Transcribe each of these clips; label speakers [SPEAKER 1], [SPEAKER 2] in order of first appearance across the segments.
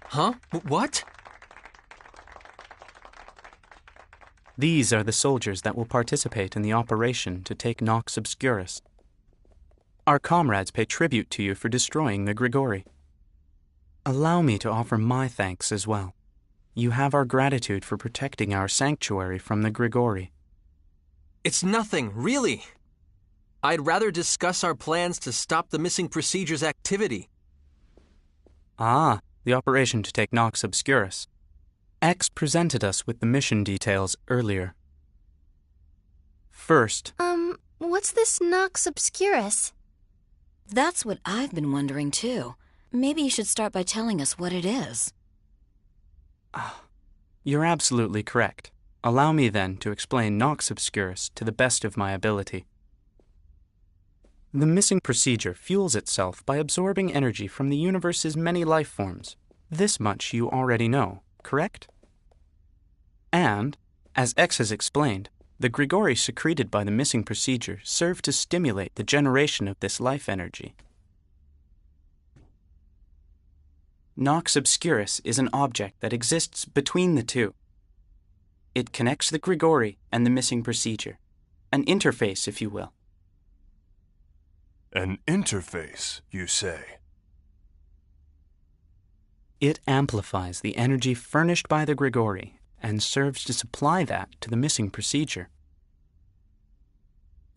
[SPEAKER 1] Huh? What?
[SPEAKER 2] These are the soldiers that will participate in the operation to take Nox Obscurus. Our comrades pay tribute to you for destroying the Grigori. Allow me to offer my thanks as well. You have our gratitude for protecting our sanctuary from the Grigori.
[SPEAKER 1] It's nothing, really. I'd rather discuss our plans to stop the missing procedures activity.
[SPEAKER 2] Ah, the operation to take Nox Obscurus. X presented us with the mission details earlier. First,
[SPEAKER 3] What's this Nox Obscurus?
[SPEAKER 4] That's what I've been wondering too. Maybe you should start by telling us what it is.
[SPEAKER 2] You're absolutely correct. Allow me then to explain Nox Obscurus to the best of my ability. The missing procedure fuels itself by absorbing energy from the universe's many life forms. This much you already know, correct? And, as X has explained, the Grigori secreted by the missing procedure serve to stimulate the generation of this life energy. Nox Obscurus is an object that exists between the two. It connects the Grigori and the missing procedure, an interface, if you will.
[SPEAKER 5] An interface, you say?
[SPEAKER 2] It amplifies the energy furnished by the Grigori and serves to supply that to the missing procedure.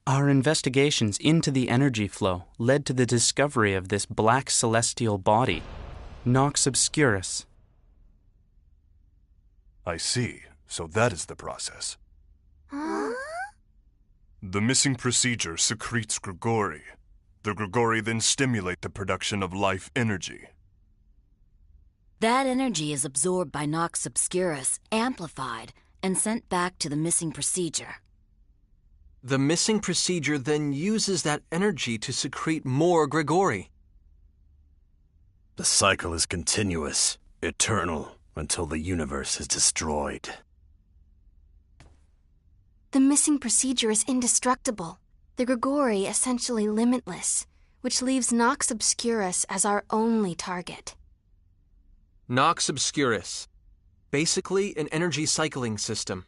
[SPEAKER 2] Our investigations into the energy flow led to the discovery of this black celestial body, Nox Obscurus.
[SPEAKER 5] I see. So that is the process.
[SPEAKER 3] Huh?
[SPEAKER 5] The missing procedure secretes Grigori. The Grigori then stimulate the production of life energy.
[SPEAKER 4] That energy is absorbed by Nox Obscurus, amplified, and sent back to the missing procedure.
[SPEAKER 1] The missing procedure then uses that energy to secrete more Grigori.
[SPEAKER 6] The cycle is continuous, eternal, until the universe is destroyed.
[SPEAKER 3] The missing procedure is indestructible. The Grigori essentially limitless, which leaves Nox Obscurus as our only target.
[SPEAKER 1] Nox Obscurus. Basically an energy cycling system.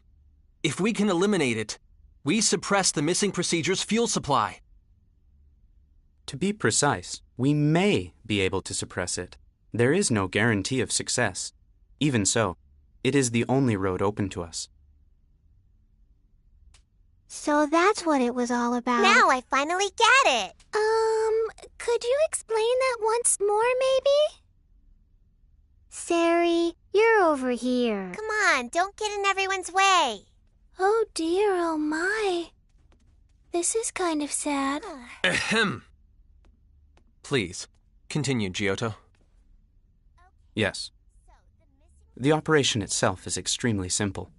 [SPEAKER 1] If we can eliminate it, we suppress the missing procedure's fuel supply.
[SPEAKER 2] To be precise, we may be able to suppress it. There is no guarantee of success. Even so, it is the only road open to us.
[SPEAKER 7] So that's what it was all about.
[SPEAKER 8] Now I finally get it.
[SPEAKER 7] Could you explain that once more, maybe? Sari, you're over here.
[SPEAKER 8] Come on, don't get in everyone's way.
[SPEAKER 7] Oh dear, oh my. This is kind of sad.
[SPEAKER 1] Ahem. Please, continue, Giotto.
[SPEAKER 2] Yes. The operation itself is extremely simple.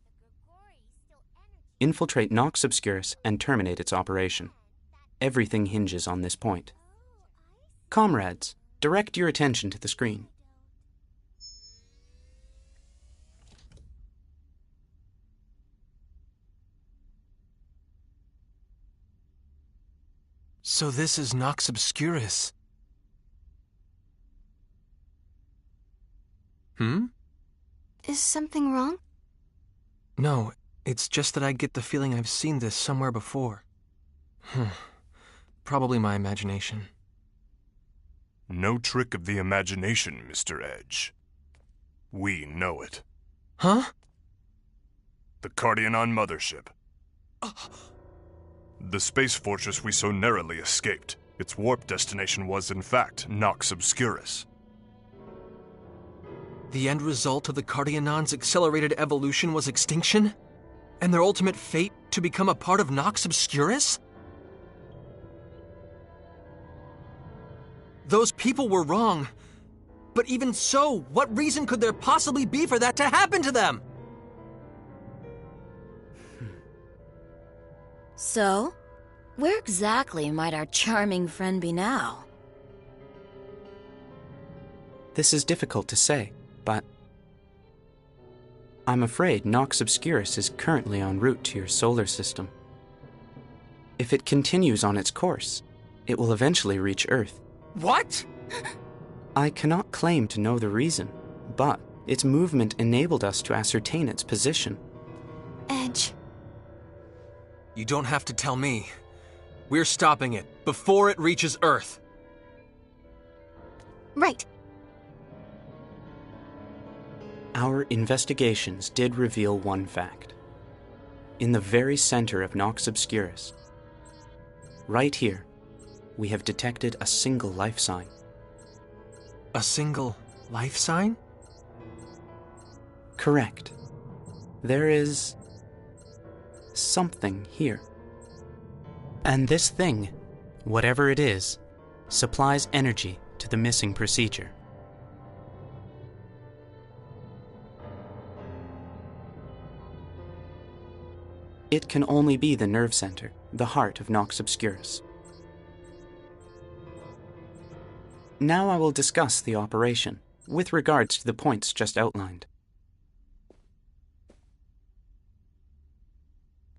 [SPEAKER 2] Infiltrate Nox Obscurus and terminate its operation. Everything hinges on this point. Comrades, direct your attention to the screen.
[SPEAKER 1] So this is Nox Obscurus.
[SPEAKER 3] Is something wrong?
[SPEAKER 1] No, it's just that I get the feeling I've seen this somewhere before. Probably my imagination.
[SPEAKER 5] No trick of the imagination, Mr. Edge. We know it.
[SPEAKER 1] Huh?
[SPEAKER 5] The Cardionon mothership. The space fortress we so narrowly escaped. Its warp destination was, in fact, Nox Obscurus.
[SPEAKER 1] The end result of the Cardianons' accelerated evolution was extinction? And their ultimate fate to become a part of Nox Obscurus? Those people were wrong. But even so, what reason could there possibly be for that to happen to them?
[SPEAKER 4] So, where exactly might our charming friend be now?
[SPEAKER 2] This is difficult to say, but I'm afraid Nox Obscurus is currently en route to your solar system. If it continues on its course, it will eventually reach Earth.
[SPEAKER 1] What?
[SPEAKER 2] I cannot claim to know the reason, but its movement enabled us to ascertain its position.
[SPEAKER 3] Edge.
[SPEAKER 1] You don't have to tell me. We're stopping it before it reaches Earth.
[SPEAKER 3] Right.
[SPEAKER 2] Our investigations did reveal one fact. In the very center of Nox Obscurus, right here, we have detected a single life sign.
[SPEAKER 1] A single life sign?
[SPEAKER 2] Correct. There is something here. And this thing, whatever it is, supplies energy to the missing procedure. It can only be the nerve center, the heart of Nox Obscurus. Now I will discuss the operation, with regards to the points just outlined.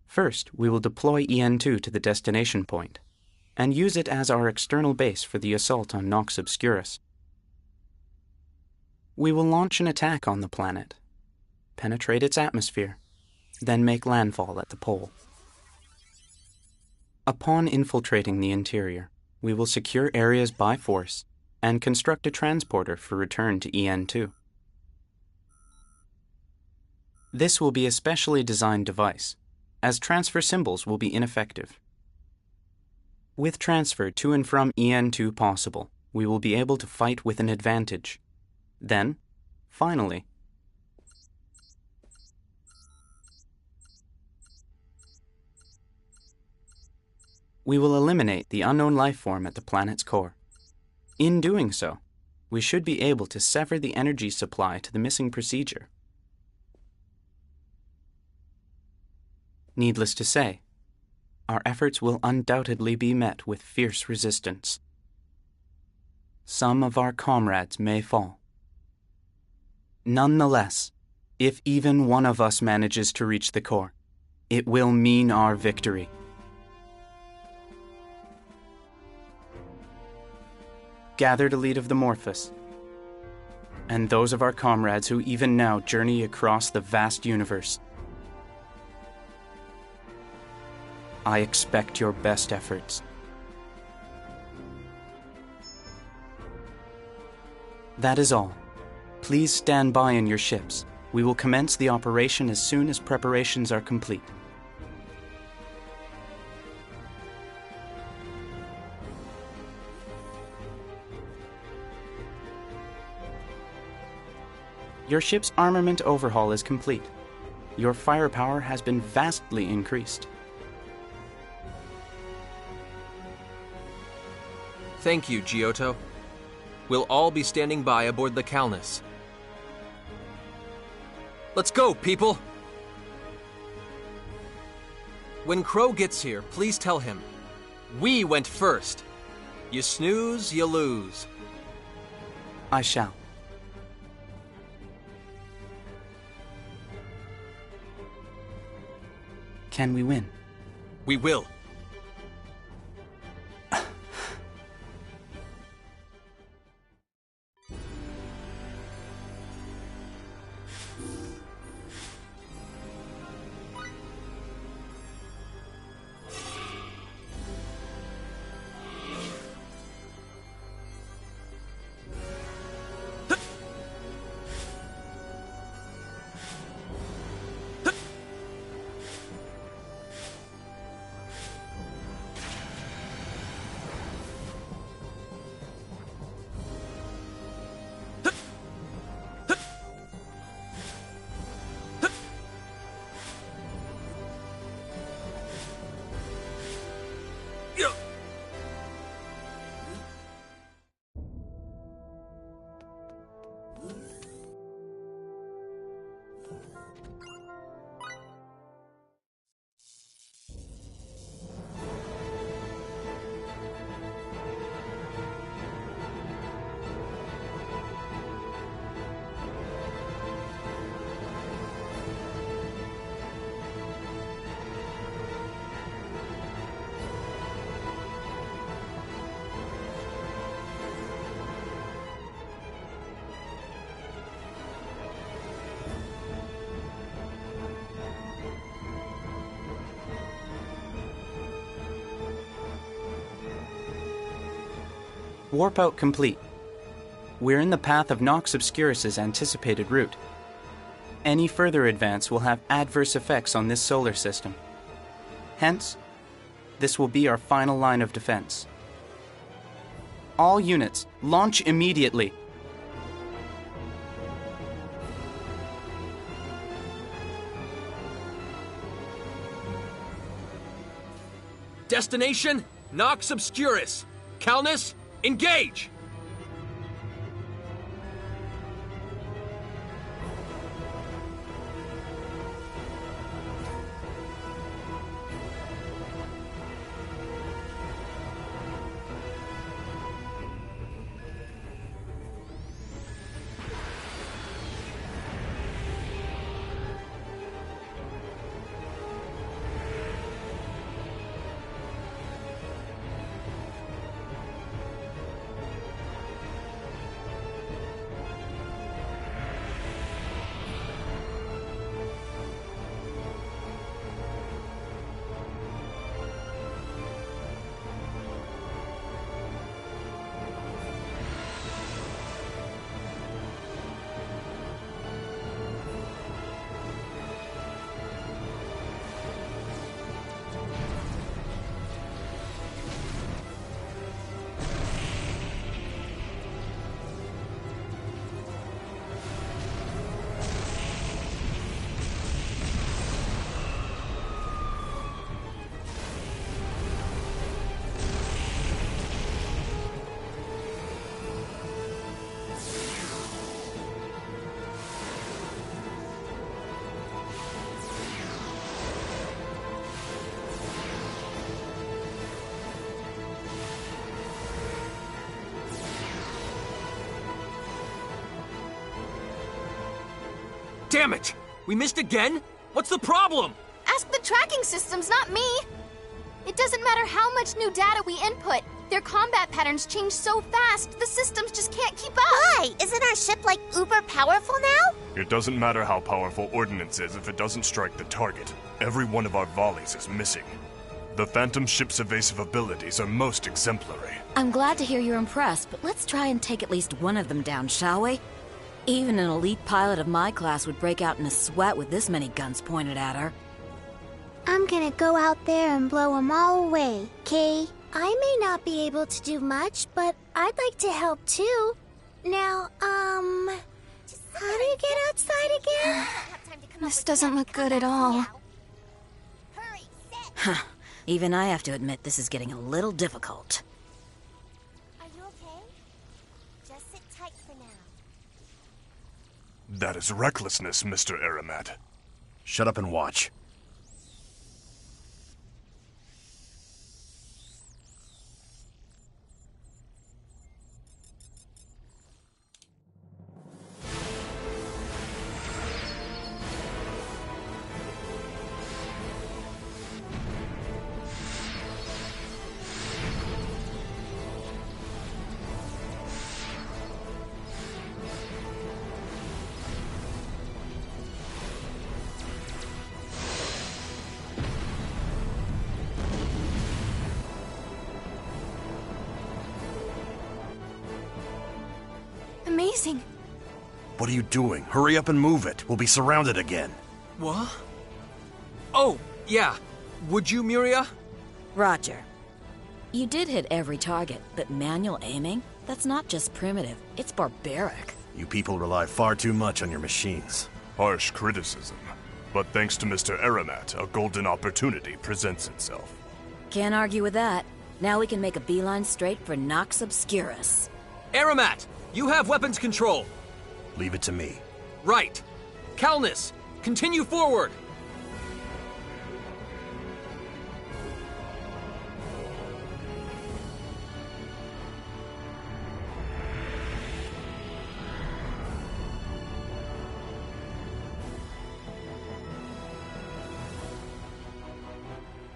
[SPEAKER 2] First, we will deploy EN2 to the destination point, and use it as our external base for the assault on Nox Obscurus. We will launch an attack on the planet, penetrate its atmosphere, then make landfall at the pole. Upon infiltrating the interior, we will secure areas by force and construct a transporter for return to EN2. This will be a specially designed device, as transfer symbols will be ineffective. With transfer to and from EN2 possible, we will be able to fight with an advantage. Then, finally, we will eliminate the unknown life form at the planet's core. In doing so, we should be able to sever the energy supply to the missing procedure. Needless to say, our efforts will undoubtedly be met with fierce resistance. Some of our comrades may fall. Nonetheless, if even one of us manages to reach the core, it will mean our victory. Gathered elite of the Morphous, and those of our comrades who even now journey across the vast universe, I expect your best efforts. That is all. Please stand by in your ships. We will commence the operation as soon as preparations are complete. Your ship's armament overhaul is complete. Your firepower has been vastly increased.
[SPEAKER 1] Thank you, Giotto. We'll all be standing by aboard the Calnus. Let's go, people! When Crow gets here, please tell him, we went first. You snooze, you lose.
[SPEAKER 2] I shall. Can we win?
[SPEAKER 1] We will.
[SPEAKER 2] Warp out complete. We're in the path of Nox Obscurus' anticipated route. Any further advance will have adverse effects on this solar system. Hence, this will be our final line of defense. All units, launch immediately.
[SPEAKER 1] Destination, Nox Obscurus. Calnus, engage! Damn it! We missed again? What's the problem?
[SPEAKER 3] Ask the tracking systems, not me! It doesn't matter how much new data we input. Their combat patterns change so fast, the systems just can't keep up.
[SPEAKER 8] Why? Isn't our ship like uber powerful now?
[SPEAKER 5] It doesn't matter how powerful Ordnance is if it doesn't strike the target. Every one of our volleys is missing. The Phantom ship's evasive abilities are most exemplary.
[SPEAKER 4] I'm glad to hear you're impressed, but let's try and take at least one of them down, shall we? Even an elite pilot of my class would break out in a sweat with this many guns pointed at her.
[SPEAKER 7] I'm gonna go out there and blow them all away, Kay. I may not be able to do much, but I'd like to help too. Now, how do you get outside again?
[SPEAKER 3] This doesn't look good at all.
[SPEAKER 8] Hurry, set.
[SPEAKER 4] Huh. Even I have to admit this is getting a little difficult.
[SPEAKER 8] Are you okay? Just sit tight for now.
[SPEAKER 5] That is recklessness, Mr. Aramat.
[SPEAKER 6] Shut up and watch.
[SPEAKER 3] Amazing.
[SPEAKER 6] What are you doing? Hurry up and move it. We'll be surrounded again.
[SPEAKER 1] What? Oh, yeah. Would you, Miria?
[SPEAKER 4] Roger. You did hit every target, but manual aiming? That's not just primitive, it's barbaric.
[SPEAKER 6] You people rely far too much on your machines.
[SPEAKER 5] Harsh criticism. But thanks to Mr. Aramat, a golden opportunity presents itself.
[SPEAKER 4] Can't argue with that. Now we can make a beeline straight for Nox Obscurus.
[SPEAKER 1] Aramat, you have weapons control.
[SPEAKER 6] Leave it to me.
[SPEAKER 1] Right. Calnus, continue forward!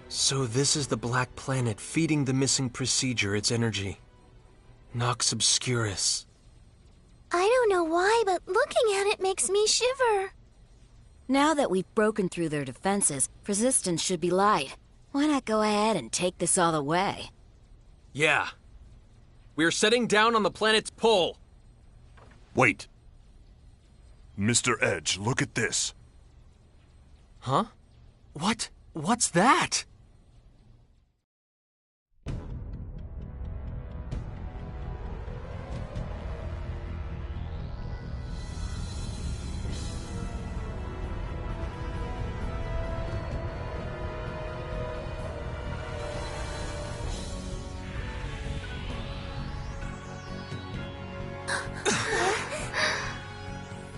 [SPEAKER 1] So this is the Black Planet feeding the missing procedure its energy. Nox Obscurus.
[SPEAKER 7] I don't know why, but looking at it makes me shiver.
[SPEAKER 4] Now that we've broken through their defenses, resistance should be light. Why not go ahead and take this all the way?
[SPEAKER 1] Yeah. We're setting down on the planet's pole.
[SPEAKER 5] Wait. Mr. Edge, look at this.
[SPEAKER 1] Huh? What's that?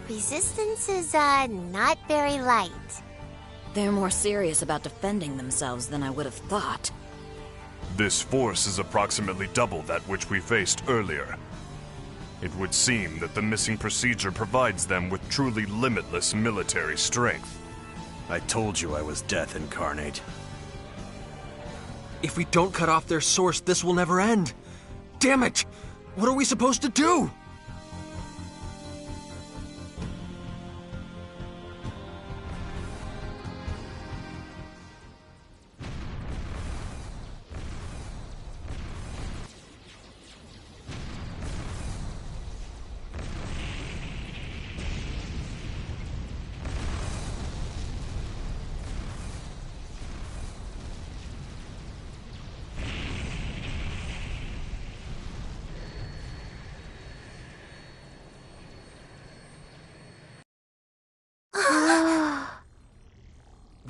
[SPEAKER 7] Resistance is, not very light.
[SPEAKER 4] They're more serious about defending themselves than I would have thought.
[SPEAKER 5] This force is approximately double that which we faced earlier. It would seem that the missing procedure provides them with truly limitless military strength.
[SPEAKER 6] I told you I was death incarnate.
[SPEAKER 1] If we don't cut off their source, this will never end. Damn it! What are we supposed to do?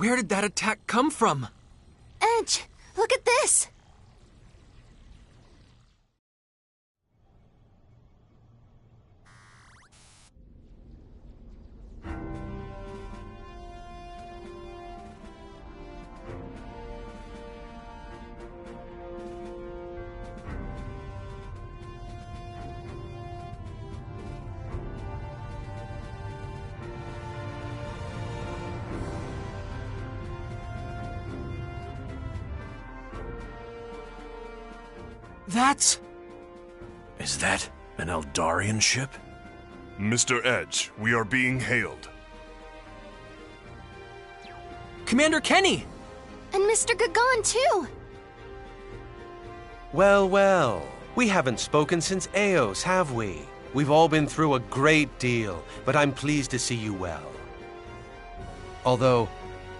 [SPEAKER 1] Where did that attack come from?
[SPEAKER 3] Edge, look at this!
[SPEAKER 6] Is that an Eldarian ship?
[SPEAKER 5] Mr. Edge, we are being hailed.
[SPEAKER 1] Commander Kenny!
[SPEAKER 3] And Mr. Gagan, too!
[SPEAKER 9] Well, well. We haven't spoken since Eos, have we? We've all been through a great deal, but I'm pleased to see you well. Although,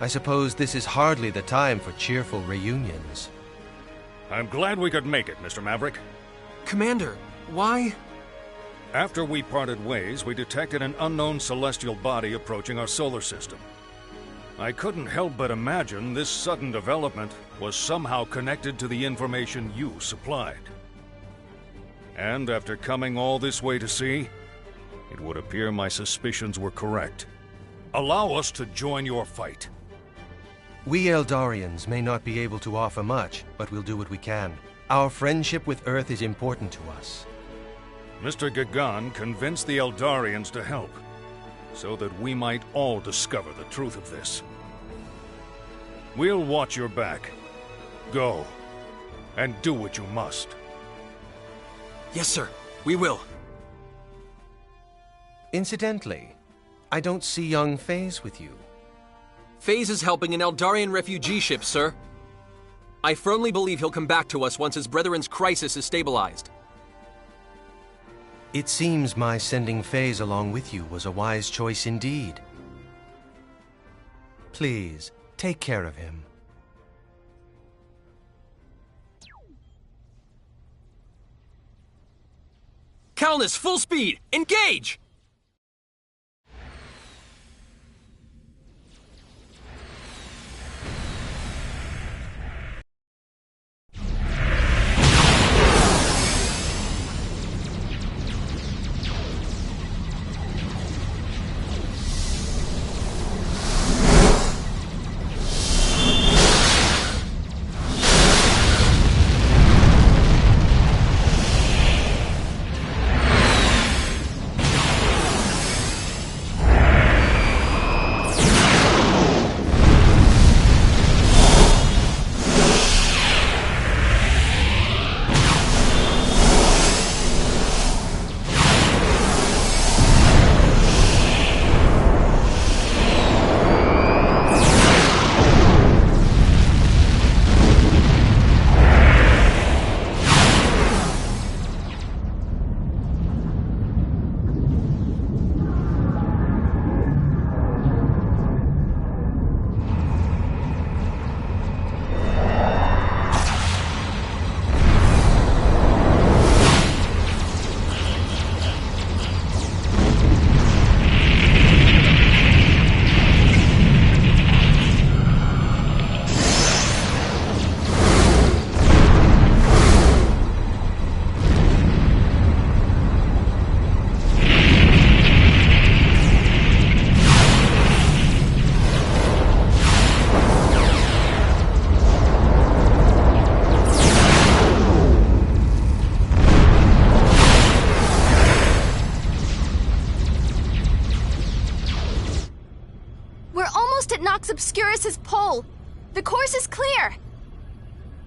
[SPEAKER 9] I suppose this is hardly the time for cheerful reunions.
[SPEAKER 10] I'm glad we could make it, Mr. Maverick.
[SPEAKER 1] Commander, why?
[SPEAKER 10] After we parted ways, we detected an unknown celestial body approaching our solar system. I couldn't help but imagine this sudden development was somehow connected to the information you supplied. And after coming all this way to see, it would appear my suspicions were correct. Allow us to join your fight.
[SPEAKER 9] We Eldarians may not be able to offer much, but we'll do what we can. Our friendship with Earth is important to us.
[SPEAKER 10] Mr. Gagan convinced the Eldarians to help, so that we might all discover the truth of this. We'll watch your back. Go, and do what you must.
[SPEAKER 1] Yes, sir. We will.
[SPEAKER 9] Incidentally, I don't see young Phase with you.
[SPEAKER 1] Phase is helping an Eldarian refugee ship, sir. I firmly believe he'll come back to us once his brethren's crisis is stabilized.
[SPEAKER 9] It seems my sending Phase along with you was a wise choice indeed. Please, take care of him.
[SPEAKER 1] Calnus, full speed! Engage!
[SPEAKER 3] almost at Nox Obscurus's pole. The course is clear.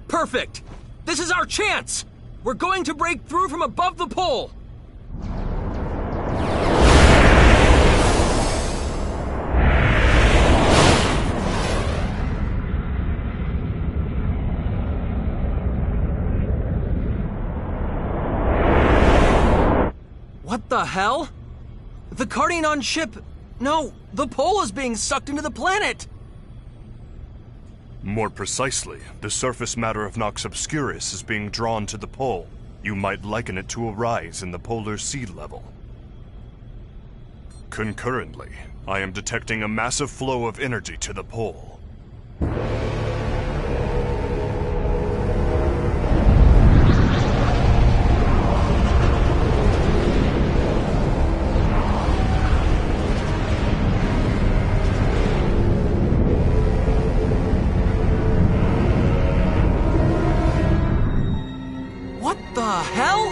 [SPEAKER 1] Perfect! This is our chance! We're going to break through from above the pole! What the hell? The Cardianon ship... No, the pole is being sucked into the planet!
[SPEAKER 5] More precisely, the surface matter of Nox Obscurus is being drawn to the pole. You might liken it to a rise in the polar sea level. Concurrently, I am detecting a massive flow of energy to the pole.
[SPEAKER 1] What the hell?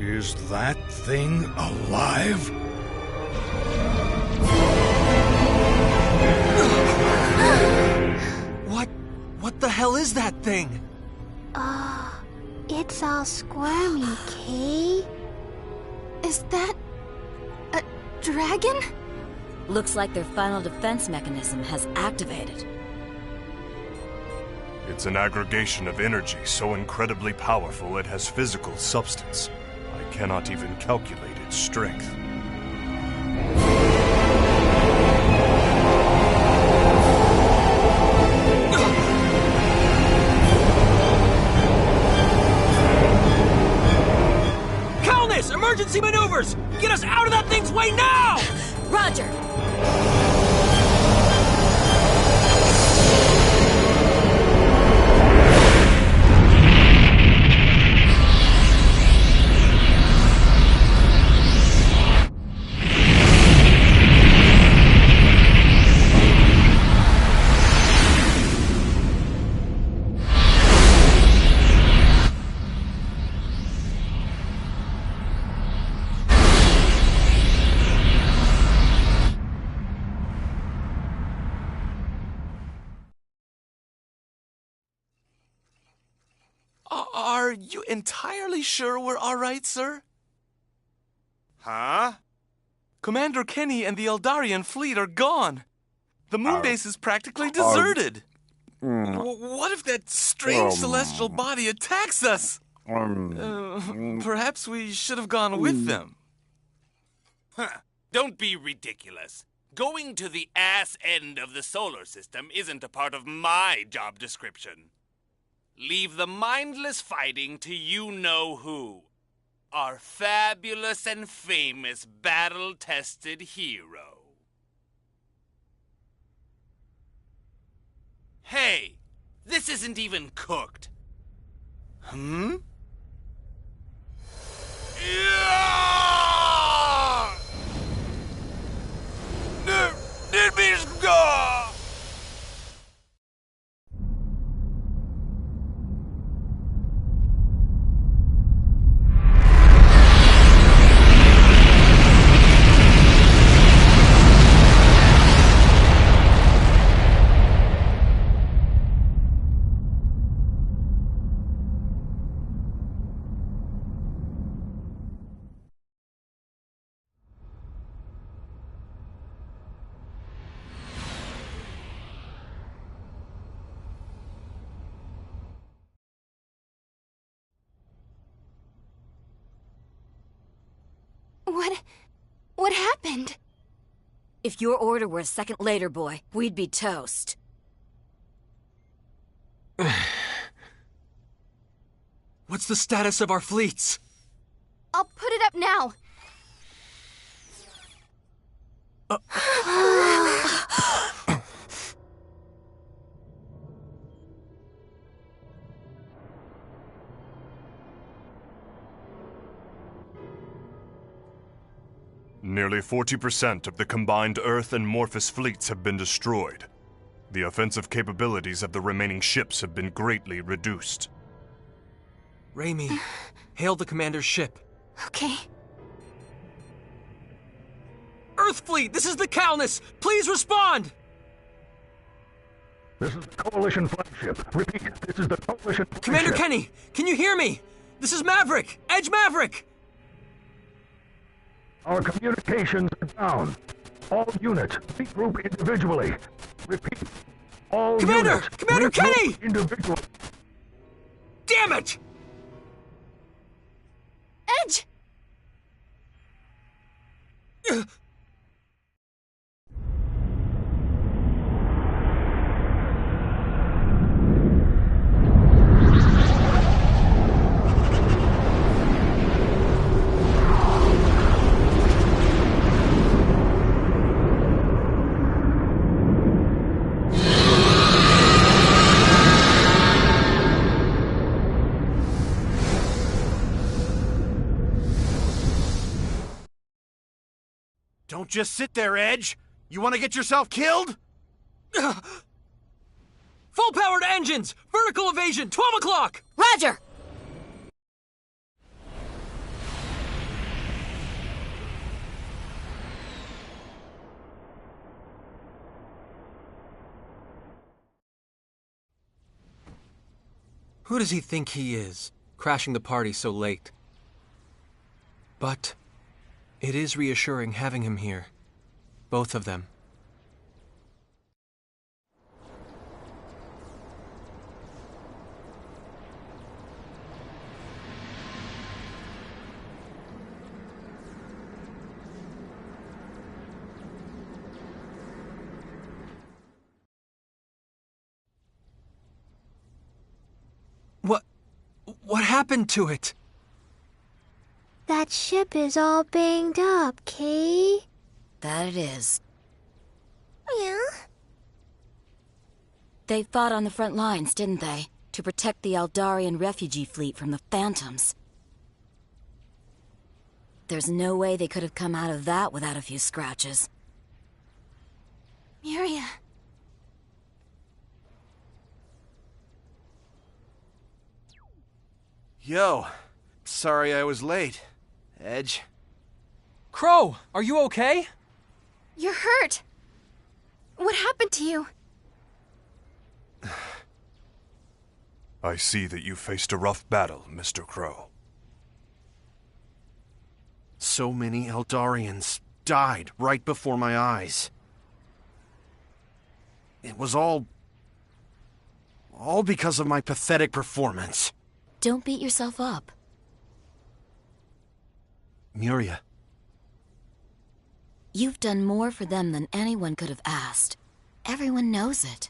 [SPEAKER 10] Is that thing alive?
[SPEAKER 1] What the hell is that thing?
[SPEAKER 7] It's all squirmy, Kay.
[SPEAKER 3] Is that a dragon?
[SPEAKER 4] Looks like their final defense mechanism has activated.
[SPEAKER 5] It's an aggregation of energy so incredibly powerful it has physical substance. I cannot even calculate its strength.
[SPEAKER 1] Calnus! Emergency maneuvers! Get us out of that thing's way now!
[SPEAKER 4] Roger!
[SPEAKER 11] Are you entirely sure we're all right, sir?
[SPEAKER 12] Huh?
[SPEAKER 11] Commander Kenny and the Eldarian fleet are gone. The moon base is practically deserted. What if that strange celestial body attacks us? Perhaps we should have gone with them.
[SPEAKER 12] Don't be ridiculous. Going to the ass end of the solar system isn't a part of my job description. Leave the mindless fighting to you-know-who. Our fabulous and famous battle-tested hero. Hey, this isn't even cooked.
[SPEAKER 11] Hmm?
[SPEAKER 3] What happened?
[SPEAKER 4] If your order were a second later, boy, we'd be toast.
[SPEAKER 1] What's the status of our fleets?
[SPEAKER 3] I'll put it up now.
[SPEAKER 5] Nearly 40% of the combined Earth and Morphus fleets have been destroyed. The offensive capabilities of the remaining ships have been greatly reduced.
[SPEAKER 1] Raimi, hail the commander's ship.
[SPEAKER 3] Okay.
[SPEAKER 1] Earth Fleet, this is the Calnus! Please respond!
[SPEAKER 13] This is the Coalition flagship. Repeat, this is the Coalition flagship.
[SPEAKER 1] Commander Kenny, can you hear me? This is Maverick! Edge Maverick!
[SPEAKER 13] Our communications are down. All units, regroup individually. Repeat, all units,
[SPEAKER 1] Commander
[SPEAKER 13] regroup
[SPEAKER 1] Kenny!
[SPEAKER 13] individually.
[SPEAKER 1] Damn it!
[SPEAKER 3] Edge!
[SPEAKER 6] Don't just sit there, Edge! You want to get yourself killed?
[SPEAKER 1] Full powered engines! Vertical evasion, 12 o'clock!
[SPEAKER 4] Roger!
[SPEAKER 1] Who does he think he is, crashing the party so late? But it is reassuring having him here. Both of them. What happened to it?
[SPEAKER 7] That ship is all banged up, Kay.
[SPEAKER 4] That it is.
[SPEAKER 7] Yeah?
[SPEAKER 4] They fought on the front lines, didn't they? To protect the Eldarian refugee fleet from the Phantoms. There's no way they could have come out of that without a few scratches.
[SPEAKER 3] Miria.
[SPEAKER 6] Yo, sorry I was late. Edge.
[SPEAKER 1] Crow, are you okay?
[SPEAKER 3] You're hurt. What happened to you?
[SPEAKER 5] I see that you faced a rough battle, Mr. Crow.
[SPEAKER 6] So many Eldarians died right before my eyes. It was all because of my pathetic performance.
[SPEAKER 4] Don't beat yourself up.
[SPEAKER 6] Miria.
[SPEAKER 4] You've done more for them than anyone could have asked. Everyone knows it.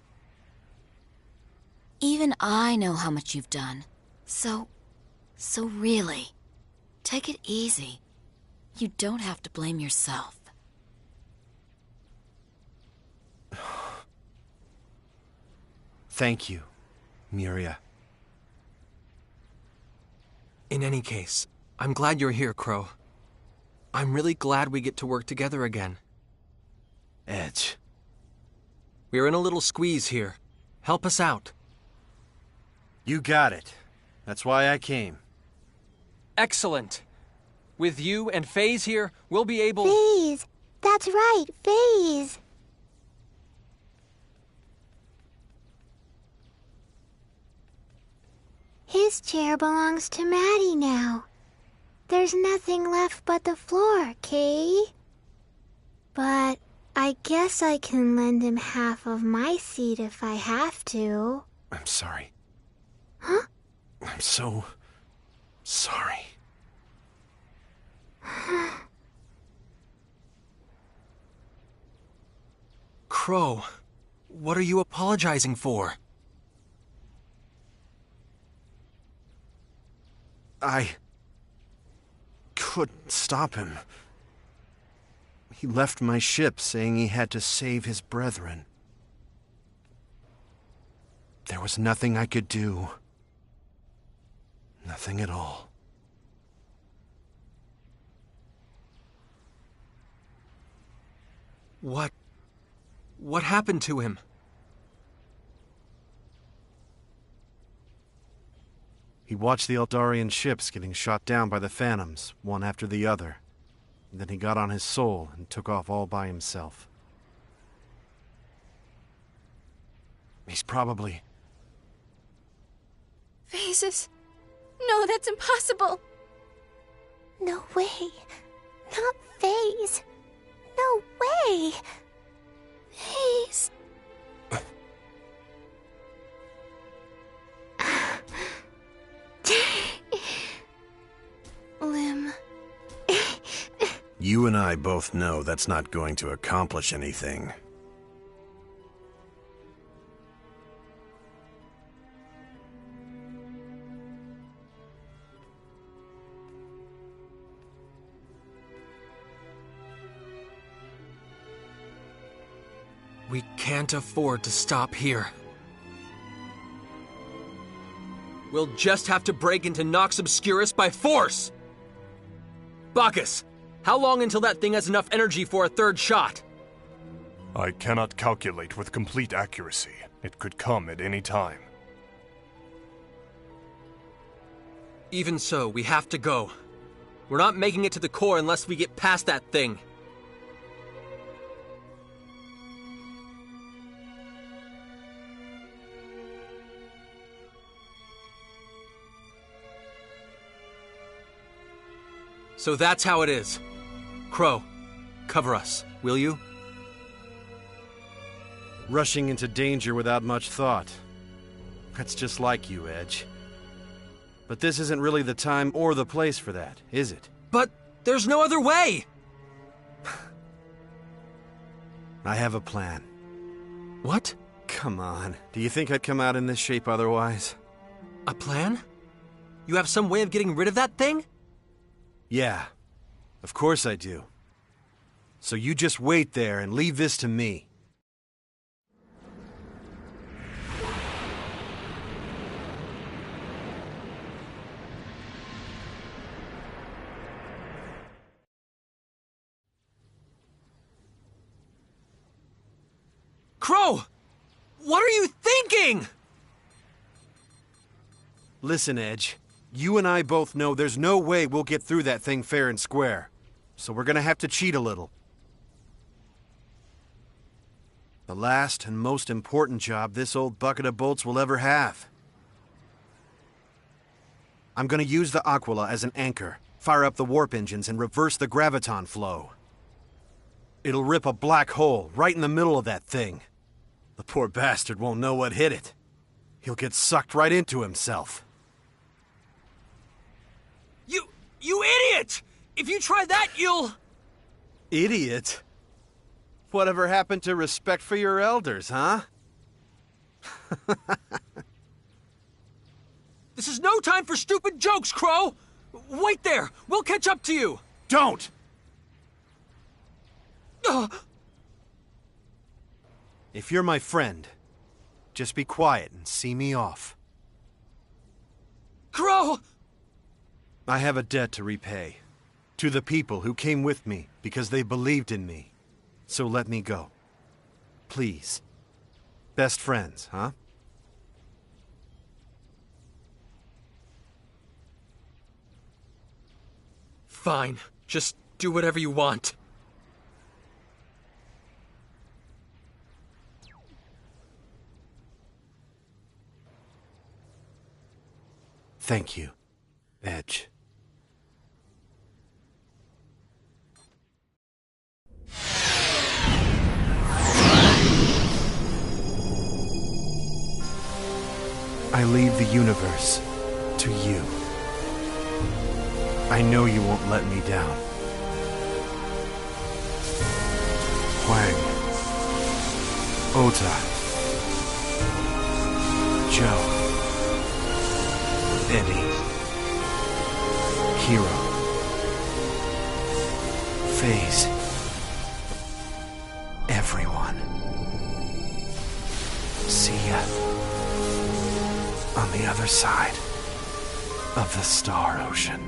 [SPEAKER 4] Even I know how much you've done. So really, take it easy. You don't have to blame yourself.
[SPEAKER 6] Thank you, Miria.
[SPEAKER 1] In any case, I'm glad you're here, Crow. I'm really glad we get to work together again.
[SPEAKER 6] Edge.
[SPEAKER 1] We're in a little squeeze here. Help us out.
[SPEAKER 6] You got it. That's why I came.
[SPEAKER 1] Excellent. With you and FaZe here, we'll be able...
[SPEAKER 7] FaZe! That's right, FaZe! His chair belongs to Maddie now. There's nothing left but the floor, Kay. But I guess I can lend him half of my seat if I have to.
[SPEAKER 6] I'm sorry.
[SPEAKER 7] Huh?
[SPEAKER 6] I'm so sorry.
[SPEAKER 1] Crow, what are you apologizing for?
[SPEAKER 6] I couldn't stop him. He left my ship saying he had to save his brethren. There was nothing I could do. Nothing at all.
[SPEAKER 1] What happened to him?
[SPEAKER 6] He watched the Eldarian ships getting shot down by the Phantoms, one after the other. And then he got on his soul and took off all by himself. He's probably...
[SPEAKER 3] Phases? No, that's impossible.
[SPEAKER 7] No way. Not Phase. No way. Phase.
[SPEAKER 3] Lim.
[SPEAKER 6] You and I both know that's not going to accomplish anything.
[SPEAKER 1] We can't afford to stop here. We'll just have to break into Nox Obscurus by force! Bacchus, how long until that thing has enough energy for a third shot?
[SPEAKER 5] I cannot calculate with complete accuracy. It could come at any time.
[SPEAKER 1] Even so, we have to go. We're not making it to the core unless we get past that thing. So that's how it is. Crow, cover us, will you?
[SPEAKER 6] Rushing into danger without much thought. That's just like you, Edge. But this isn't really the time or the place for that, is it?
[SPEAKER 1] But there's no other way!
[SPEAKER 6] I have a plan.
[SPEAKER 1] What?
[SPEAKER 6] Come on. Do you think I'd come out in this shape otherwise?
[SPEAKER 1] A plan? You have some way of getting rid of that thing?
[SPEAKER 6] Yeah, of course I do. So you just wait there and leave this to me.
[SPEAKER 1] Crow! What are you thinking?
[SPEAKER 6] Listen, Edge. You and I both know there's no way we'll get through that thing fair and square. So we're gonna have to cheat a little. The last and most important job this old bucket of bolts will ever have. I'm gonna use the Aquila as an anchor, fire up the warp engines, and reverse the graviton flow. It'll rip a black hole right in the middle of that thing. The poor bastard won't know what hit it. He'll get sucked right into himself.
[SPEAKER 1] You idiot! If you try that, you'll...
[SPEAKER 6] Idiot? Whatever happened to respect for your elders, huh?
[SPEAKER 1] This is no time for stupid jokes, Crow! Wait there! We'll catch up to you!
[SPEAKER 6] Don't! If you're my friend, just be quiet and see me off.
[SPEAKER 1] Crow!
[SPEAKER 6] I have a debt to repay. To the people who came with me because they believed in me. So let me go. Please. Best friends, huh?
[SPEAKER 1] Fine. Just do whatever you want.
[SPEAKER 6] Thank you, Edge. I leave the universe to you. I know you won't let me down. Huang, Ota, Joe, Eddie, Hero, Phase, everyone. See ya on the other side of the Star Ocean.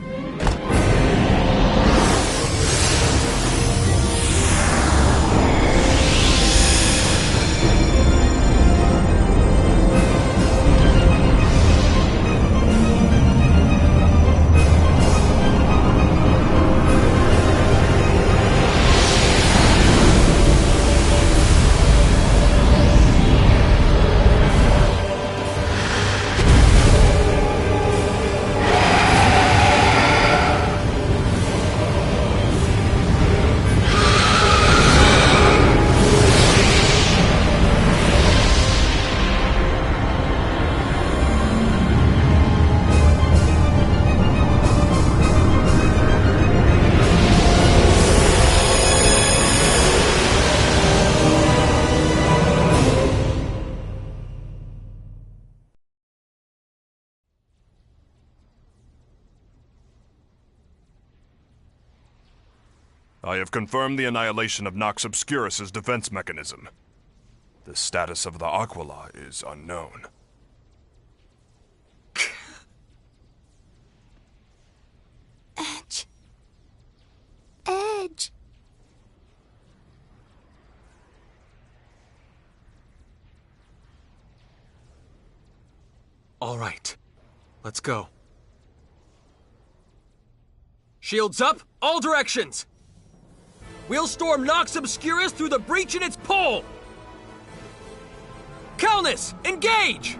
[SPEAKER 5] I have confirmed the annihilation of Nox Obscurus' defense mechanism. The status of the Aquila is unknown.
[SPEAKER 3] Edge. Edge.
[SPEAKER 1] All right. Let's go. Shields up, all directions! We'll storm Nox Obscurus through the breach in its pole! Calnus, engage!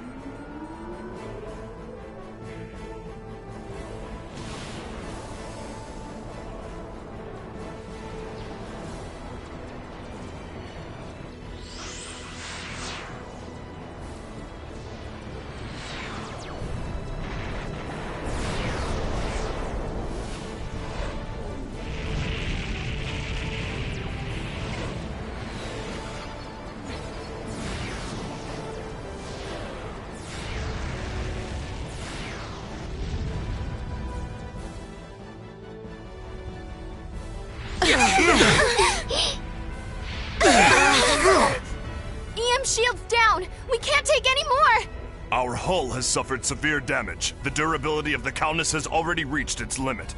[SPEAKER 3] EM shield's down! We can't take any more!
[SPEAKER 5] Our hull has suffered severe damage. The durability of the Calnus has already reached its limit.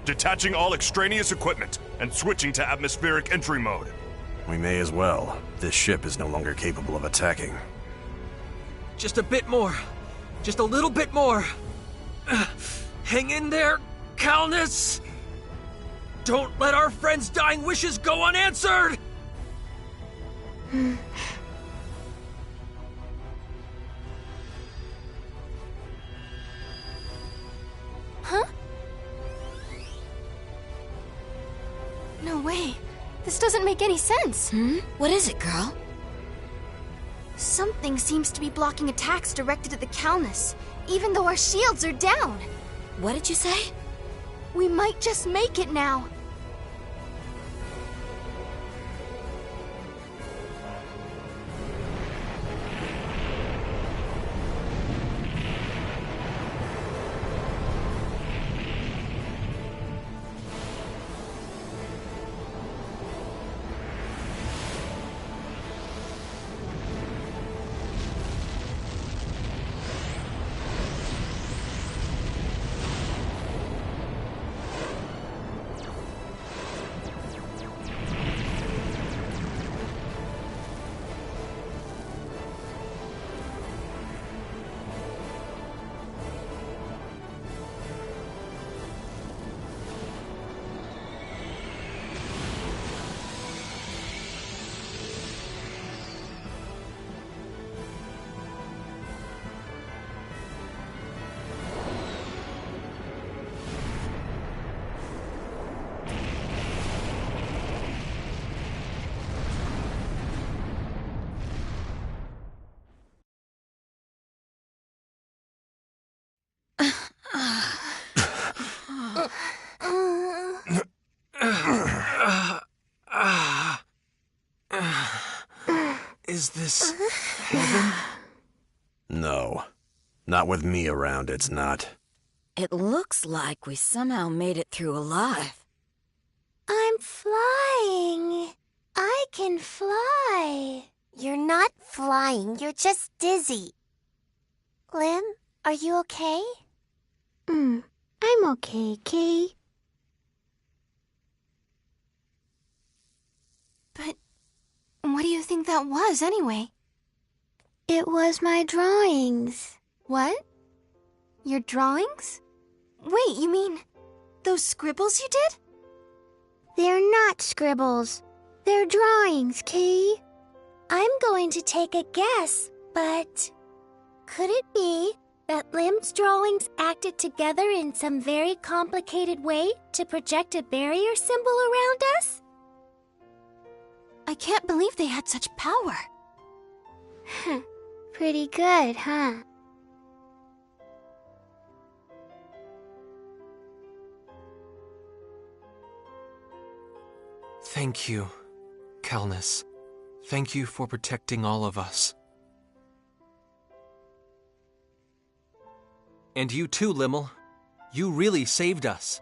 [SPEAKER 5] Detaching all extraneous equipment and switching to atmospheric entry mode.
[SPEAKER 6] We may as well. This ship is no longer capable of attacking.
[SPEAKER 1] Just a bit more. Just a little bit more. Hang in there, Calnus! Don't let our friends' dying wishes go unanswered!
[SPEAKER 3] Huh? No way. This doesn't make any sense.
[SPEAKER 4] What is it, girl?
[SPEAKER 3] Something seems to be blocking attacks directed at the Calnus, even though our shields are down.
[SPEAKER 4] What did you say?
[SPEAKER 3] We might just make it now.
[SPEAKER 1] Is this heaven?
[SPEAKER 6] No. Not with me around, it's not.
[SPEAKER 4] It looks like we somehow made it through alive.
[SPEAKER 7] I'm flying. I can fly. You're not flying, you're just dizzy. Lim, are you okay? I'm okay, Kay.
[SPEAKER 3] But what do you think that was, anyway?
[SPEAKER 7] It was my drawings.
[SPEAKER 3] What? Your drawings? Wait, you mean those scribbles you did?
[SPEAKER 7] They're not scribbles. They're drawings, Kay. I'm going to take a guess, but could it be that Lim's drawings acted together in some very complicated way to project a barrier symbol around us?
[SPEAKER 3] I can't believe they had such power.
[SPEAKER 7] Pretty good, huh?
[SPEAKER 1] Thank you, Calnus. Thank you for protecting all of us. And you too, Limmel. You really saved us.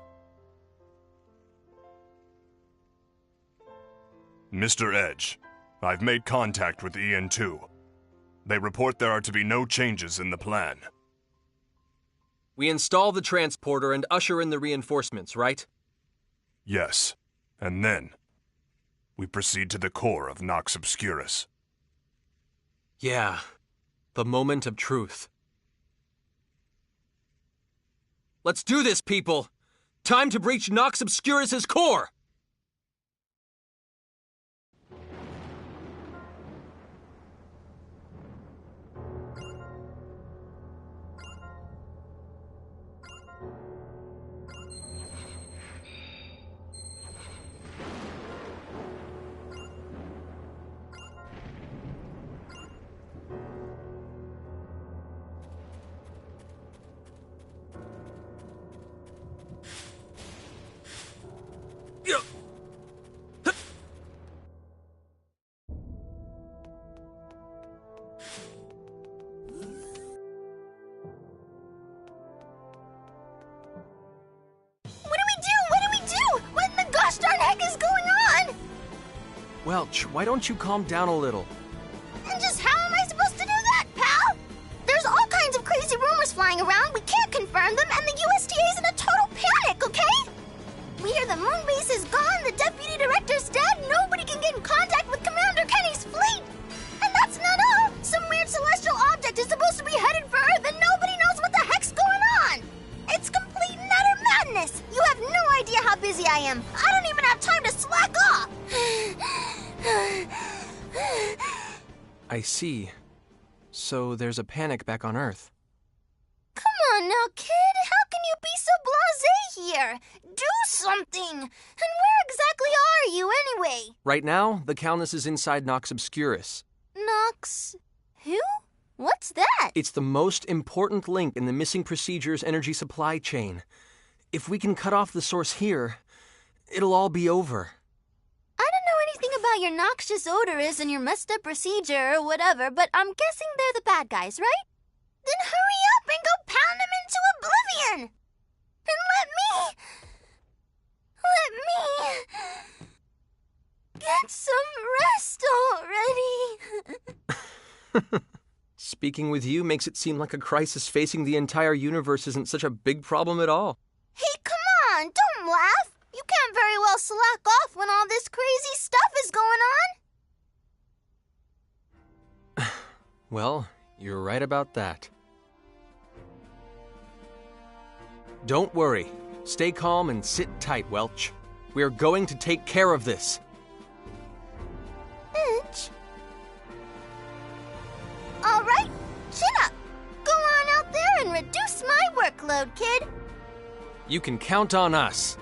[SPEAKER 5] Mr. Edge, I've made contact with EN2. They report there are to be no changes in the plan.
[SPEAKER 1] We install the transporter and usher in the reinforcements, right?
[SPEAKER 5] Yes. And then, we proceed to the core of Nox Obscurus.
[SPEAKER 1] Yeah. The moment of truth. Let's do this, people! Time to breach Nox Obscurus' core! Welch, why don't you calm down a little?
[SPEAKER 7] And just how am I supposed to do that, pal? There's all kinds of crazy rumors flying around. We can't confirm them, and the USDA's in a total panic, okay? We hear the moon base is gone, the deputy director's dead, nobody can get in contact with Commander Kenny's fleet! And that's not all! Some weird celestial object is supposed to be headed for Earth, and nobody knows what the heck's going on! It's complete and utter madness! You have no idea how busy I am! I don't even have time to slack off!
[SPEAKER 1] I see. So there's a panic back on Earth.
[SPEAKER 7] Come on now, kid. How can you be so blasé here? Do something! And where exactly are you, anyway?
[SPEAKER 1] Right now, the Calnus is inside Nox Obscurus.
[SPEAKER 7] Nox... who? What's that?
[SPEAKER 1] It's the most important link in the missing procedure's energy supply chain. If we can cut off the source here, it'll all be over.
[SPEAKER 7] I don't know anything about your noxious odorous and your messed up procedure or whatever, but I'm guessing they're the bad guys, right? Then hurry up and go pound them into oblivion! And let me get some rest already!
[SPEAKER 1] Speaking with you makes it seem like a crisis facing the entire universe isn't such a big problem at all.
[SPEAKER 7] Hey, come on, don't laugh! You can't very well slack off when all this crazy stuff is going on!
[SPEAKER 1] Well, you're right about that. Don't worry. Stay calm and sit tight, Welch. We're going to take care of this.
[SPEAKER 7] Edge? All right, chin up. Go on out there and reduce my workload, kid.
[SPEAKER 1] You can count on us.